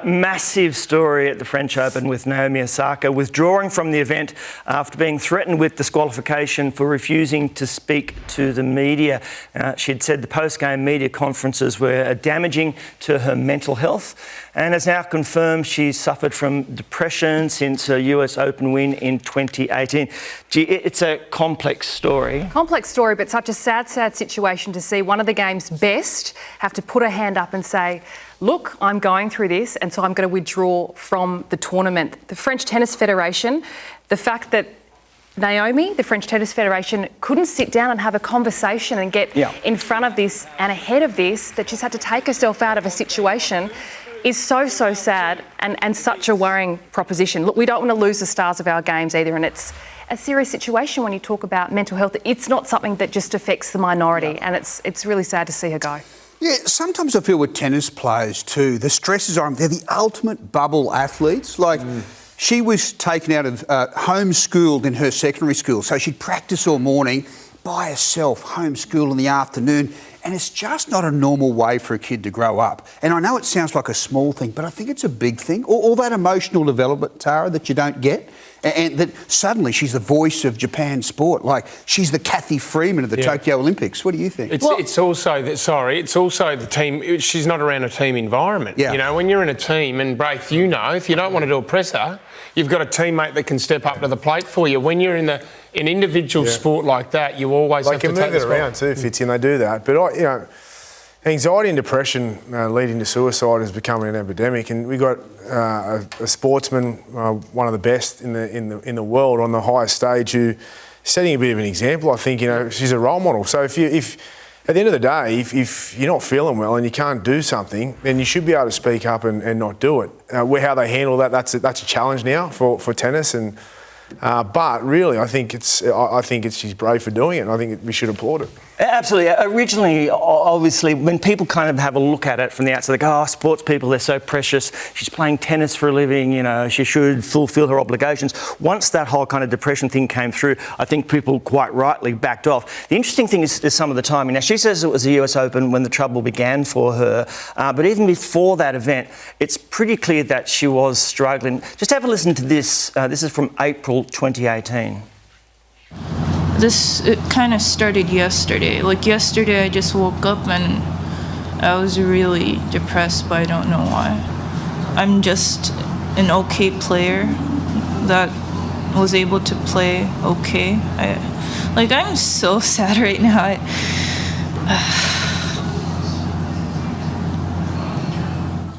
Massive story at the French Open with Naomi Osaka withdrawing from the event after being threatened with disqualification for refusing to speak to the media. She'd said the post-game media conferences were damaging to her mental health and has now confirmed she's suffered from depression since her US Open win in 2018. Gee, it's a complex story. Complex story, but such a sad, sad situation to see one of the game's best have to put her hand up and say, look, I'm going through this, and so I'm going to withdraw from the tournament. The French Tennis Federation, the fact that Naomi, the French Tennis Federation, couldn't sit down and have a conversation and get in front of this and ahead of this, that she's had to take herself out of a situation, is so, so sad and such a worrying proposition. Look, we don't want to lose the stars of our games either, and it's a serious situation when you talk about mental health. It's not something that just affects the minority, and it's really sad to see her go. Yeah, sometimes I feel with tennis players too, the stresses are, they're the ultimate bubble athletes. Like, she was taken out of, homeschooled in her secondary school, so she'd practice all morning by herself, homeschool in the afternoon, and it's just not a normal way for a kid to grow up. And I know it sounds like a small thing, but I think it's a big thing. All that emotional development, Tara, that you don't get, and that suddenly she's the voice of Japan sport. Like, she's the Kathy Freeman of the Tokyo Olympics. What do you think? It's also the team. She's not around a team environment. Yeah. You know, when you're in a team, and Braith, you know, if you don't want to do a presser, you've got a teammate that can step up to the plate for you. When you're in an individual sport like that, you always have to take the spot. They can move it around too, Fitzy, and they do that. But anxiety and depression leading to suicide is becoming an epidemic, and we got a sportsman, one of the best in the world on the highest stage, who setting a bit of an example. I think she's a role model. So if at the end of the day, if you're not feeling well and you can't do something, then you should be able to speak up and not do it. How they handle that's a challenge now for tennis, and but really, I think she's brave for doing it, and I think we should applaud it. Absolutely. Originally, obviously, when people kind of have a look at it from the outside, they go, oh, sports people, they're so precious. She's playing tennis for a living, she should fulfil her obligations. Once that whole kind of depression thing came through, I think people quite rightly backed off. The interesting thing is some of the timing. Now, she says it was the US Open when the trouble began for her, but even before that event, it's pretty clear that she was struggling. Just have a listen to this. This is from April 2018. It kind of started yesterday. Like yesterday, I just woke up and I was really depressed, but I don't know why. I'm just an okay player that was able to play okay. I'm so sad right now.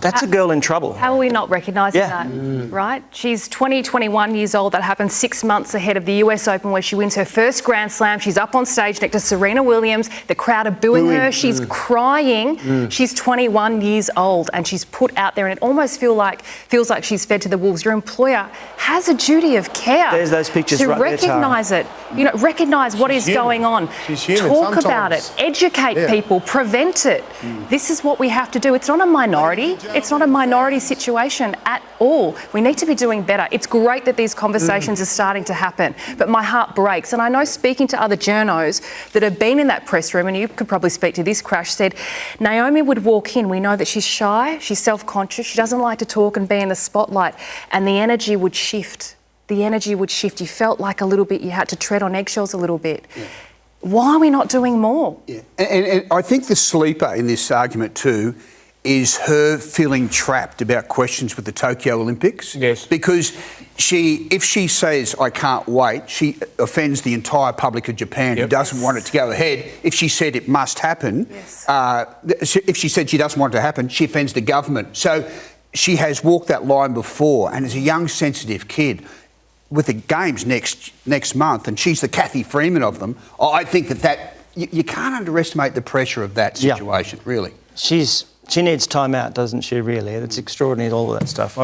That's a girl in trouble. How are we not recognising that, right? She's 21 years old. That happened 6 months ahead of the US Open, where she wins her first Grand Slam. She's up on stage next to Serena Williams. The crowd are booing her. She's crying. She's 21 years old, and she's put out there, and it almost feels like she's fed to the wolves. Your employer has a duty of care. There's those pictures to right there, recognise it. Recognise what is going on. She's human. Talk about it. Educate people. Prevent it. This is what we have to do. It's not a minority. It's not a minority situation at all. We need to be doing better. It's great that these conversations are starting to happen, but my heart breaks. And I know, speaking to other journos that have been in that press room, and you could probably speak to this, Crash, said Naomi would walk in. We know that she's shy, she's self-conscious, she doesn't like to talk and be in the spotlight, and the energy would shift. The energy would shift. You felt like a little bit, you had to tread on eggshells a little bit. Why are we not doing more? And I think the sleeper in this argument too is her feeling trapped about questions with the Tokyo Olympics. Yes. Because if she says, I can't wait, she offends the entire public of Japan who doesn't want it to go ahead. If she said it must happen, if she said she doesn't want it to happen, she offends the government. So she has walked that line before, and as a young, sensitive kid, with the Games next month, and she's the Kathy Freeman of them, I think that you can't underestimate the pressure of that situation, really. She needs time out, doesn't she, really? It's extraordinary, all of that stuff.